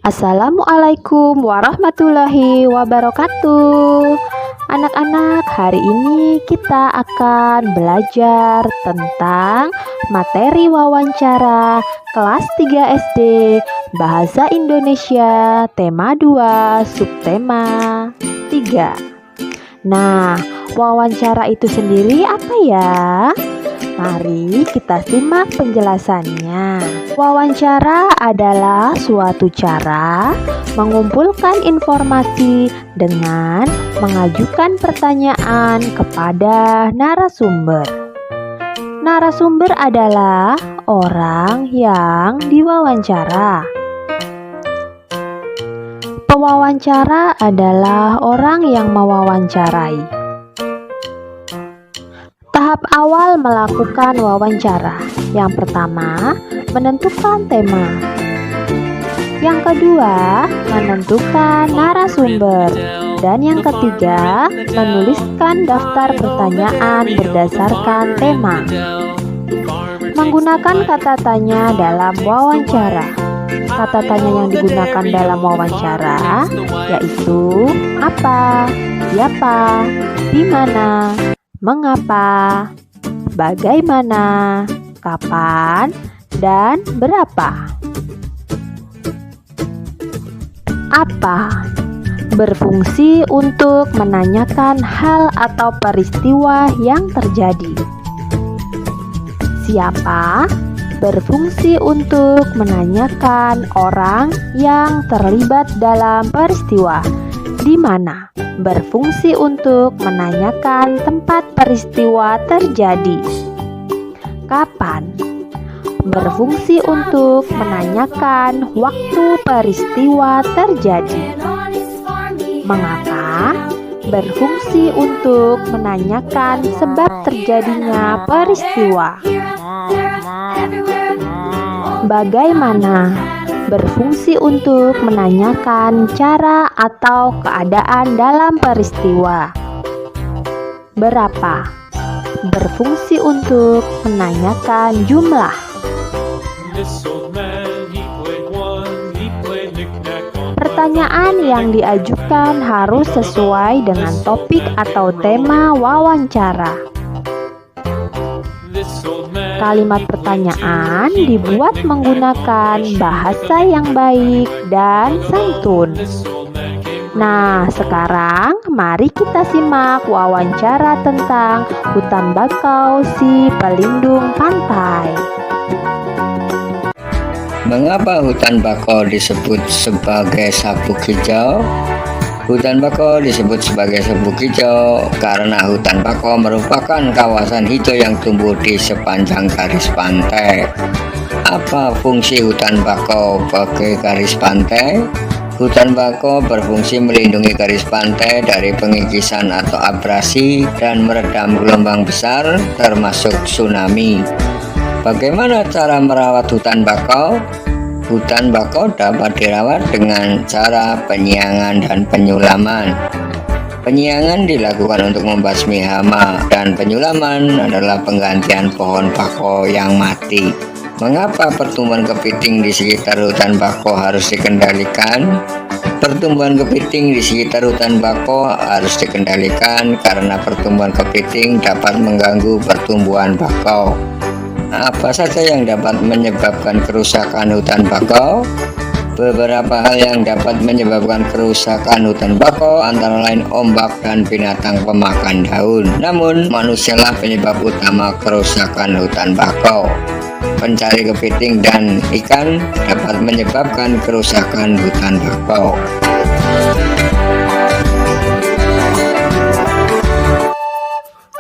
Assalamualaikum warahmatullahi wabarakatuh. Anak-anak, hari ini kita akan belajar tentang materi wawancara kelas 3 SD Bahasa Indonesia tema 2 subtema 3. Nah, wawancara itu sendiri apa ya? Mari kita simak penjelasannya. Wawancara adalah suatu cara mengumpulkan informasi dengan mengajukan pertanyaan kepada narasumber. Narasumber adalah orang yang diwawancara. Pewawancara adalah orang yang mewawancarai. Tahap awal melakukan wawancara. Yang pertama, menentukan tema. Yang kedua, menentukan narasumber. Dan yang ketiga, menuliskan daftar pertanyaan berdasarkan tema. Menggunakan kata tanya dalam wawancara. Kata tanya yang digunakan dalam wawancara yaitu apa, siapa, di mana, mengapa, bagaimana, kapan, dan berapa. Apa? Berfungsi untuk menanyakan hal atau peristiwa yang terjadi. Siapa? Berfungsi untuk menanyakan orang yang terlibat dalam peristiwa. Di mana? Berfungsi untuk menanyakan tempat peristiwa terjadi. Kapan? Berfungsi untuk menanyakan waktu peristiwa terjadi. Mengapa? Berfungsi untuk menanyakan sebab terjadinya peristiwa. Bagaimana? Berfungsi untuk menanyakan cara atau keadaan dalam peristiwa. Berapa? Berfungsi untuk menanyakan jumlah. Pertanyaan yang diajukan harus sesuai dengan topik atau tema wawancara. Kalimat pertanyaan dibuat menggunakan bahasa yang baik dan santun. Nah, sekarang mari kita simak wawancara tentang hutan bakau si pelindung pantai. Mengapa hutan bakau disebut sebagai sabuk hijau? Hutan bakau disebut sebagai sabuk hijau karena hutan bakau merupakan kawasan hijau yang tumbuh di sepanjang garis pantai. Apa fungsi hutan bakau bagi garis pantai? Hutan bakau berfungsi melindungi garis pantai dari pengikisan atau abrasi dan meredam gelombang besar termasuk tsunami. Bagaimana cara merawat hutan bakau? Hutan bakau dapat dirawat dengan cara penyiangan dan penyulaman. Penyiangan dilakukan untuk membasmi hama dan penyulaman adalah penggantian pohon bakau yang mati. Mengapa pertumbuhan kepiting di sekitar hutan bakau harus dikendalikan? Pertumbuhan kepiting di sekitar hutan bakau harus dikendalikan karena pertumbuhan kepiting dapat mengganggu pertumbuhan bakau. Apa saja yang dapat menyebabkan kerusakan hutan bakau? Beberapa hal yang dapat menyebabkan kerusakan hutan bakau antara lain ombak dan binatang pemakan daun. Namun, manusialah penyebab utama kerusakan hutan bakau. Pencari kepiting dan ikan dapat menyebabkan kerusakan hutan bakau.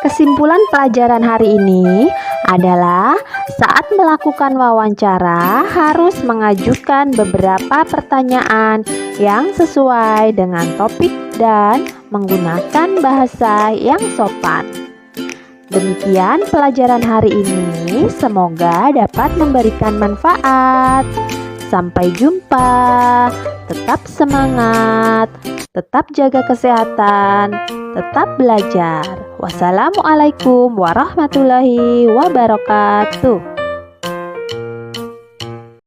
Kesimpulan pelajaran hari ini adalah saat melakukan wawancara harus mengajukan beberapa pertanyaan yang sesuai dengan topik dan menggunakan bahasa yang sopan. Demikian pelajaran hari ini, semoga dapat memberikan manfaat. Sampai jumpa, tetap semangat, tetap jaga kesehatan, tetap belajar. Wassalamualaikum warahmatullahi wabarakatuh.